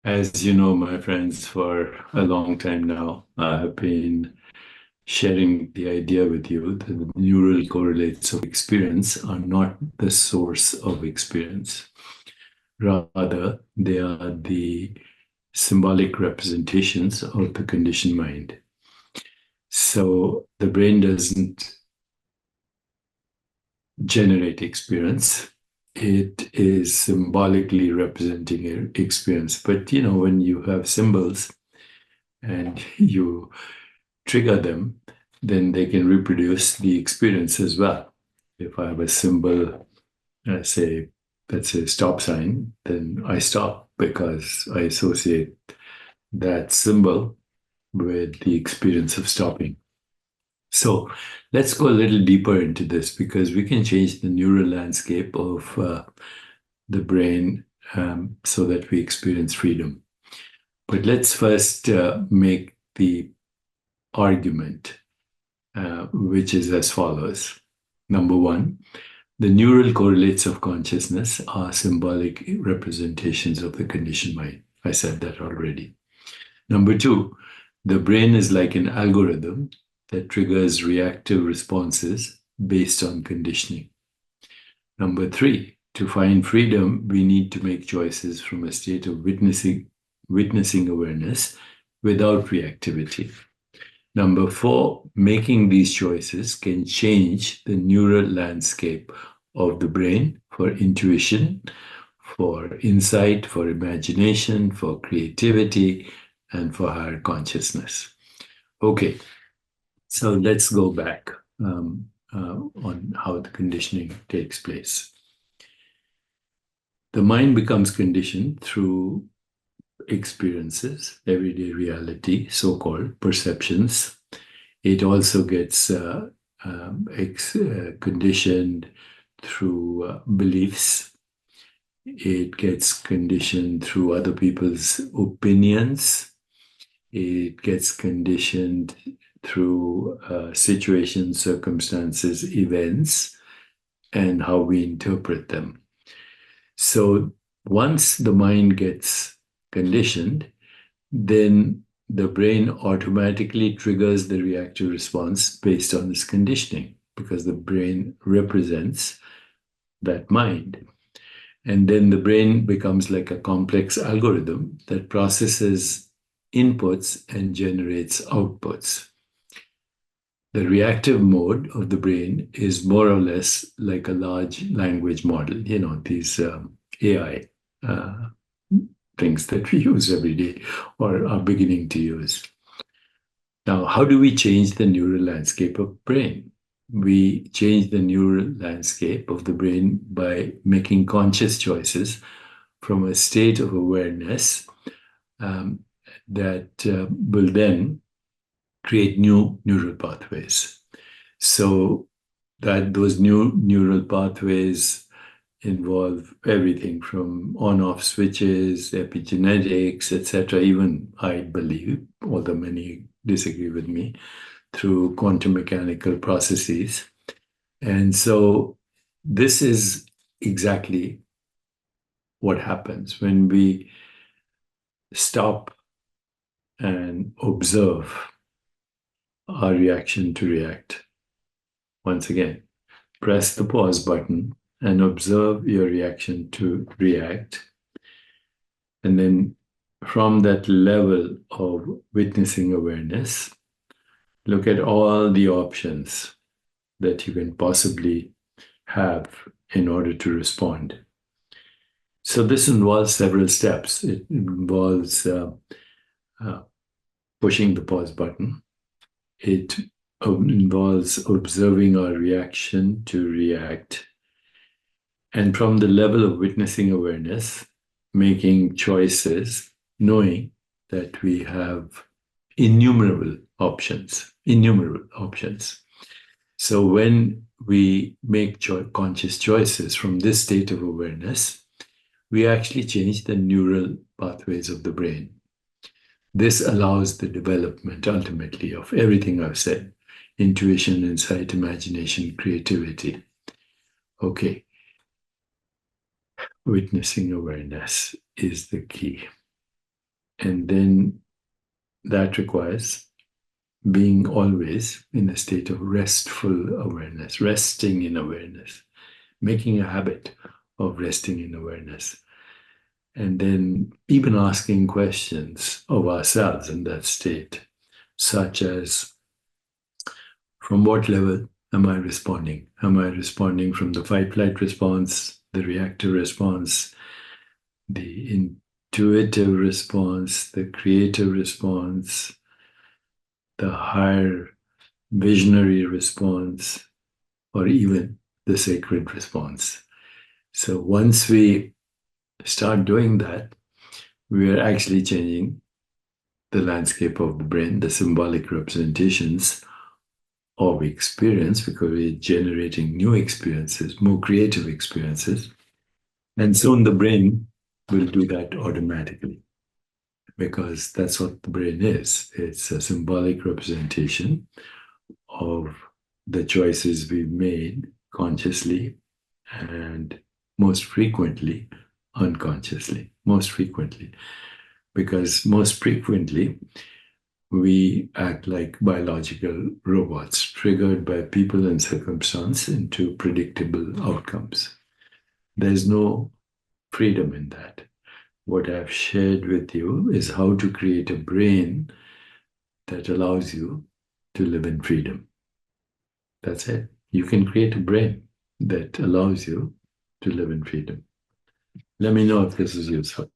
As you know, my friends, for a long time now, I have been sharing the idea with you that the neural correlates of experience are not the source of experience. Rather, they are the symbolic representations of the conditioned mind. So the brain doesn't generate experience. It is symbolically representing experience. But when you have symbols and you trigger them, then they can reproduce the experience as well. If I have a symbol, say, let's say stop sign, then I stop because I associate that symbol with the experience of stopping. So let's go a little deeper into this because we can change the neural landscape of the brain so that we experience freedom. But let's first make the argument, which is as follows. Number one, the neural correlates of consciousness are symbolic representations of the conditioned mind. I said that already. Number two, the brain is like an algorithm that triggers reactive responses based on conditioning. Number three, to find freedom, we need to make choices from a state of witnessing awareness without reactivity. Number four, making these choices can change the neural landscape of the brain for intuition, for insight, for imagination, for creativity, and for higher consciousness. Okay, so let's go back on how the conditioning takes place. The mind becomes conditioned through experiences, everyday reality, so-called perceptions. It also gets conditioned through beliefs. It gets conditioned through other people's opinions. It gets conditioned through situations, circumstances, events, and how we interpret them. So once the mind gets conditioned, then the brain automatically triggers the reactive response based on this conditioning because the brain represents that mind. And then the brain becomes like a complex algorithm that processes inputs and generates outputs. The reactive mode of the brain is more or less like a large language model, these AI things that we use every day or are beginning to use. Now, how do we change the neural landscape of brain? We change the neural landscape of the brain by making conscious choices from a state of awareness that will then create new neural pathways. So that those new neural pathways involve everything from on-off switches, epigenetics, etc. Even I believe, although many disagree with me, through quantum mechanical processes. And so this is exactly what happens when we stop and observe our reaction to react. Once again, press the pause button and observe your reaction to react. And then from that level of witnessing awareness, look at all the options that you can possibly have in order to respond. So this involves several steps. It involves pushing the pause button. It involves observing our reaction to react. And from the level of witnessing awareness, making choices, knowing that we have innumerable options. So when we make conscious choices from this state of awareness, we actually change the neural pathways of the brain. This allows the development, ultimately, of everything I've said: intuition, insight, imagination, creativity. Okay. Witnessing awareness is the key. And then that requires being always in a state of restful awareness, resting in awareness, making a habit of resting in awareness. And then even asking questions of ourselves in that state, such as, from what level am I responding? Am I responding from the fight flight response, the reactive response, the intuitive response, the creative response, the higher visionary response, or even the sacred response? So once we start doing that, we are actually changing the landscape of the brain, the symbolic representations of experience, because we're generating new experiences, more creative experiences. And soon the brain will do that automatically, because that's what the brain is. It's a symbolic representation of the choices we've made consciously and most frequently unconsciously. Most frequently, because most frequently we act like biological robots triggered by people and circumstance into predictable outcomes. There's no freedom in that. What I've shared with you is how to create a brain that allows you to live in freedom. That's it. You can create a brain that allows you to live in freedom. Let me know if this is useful.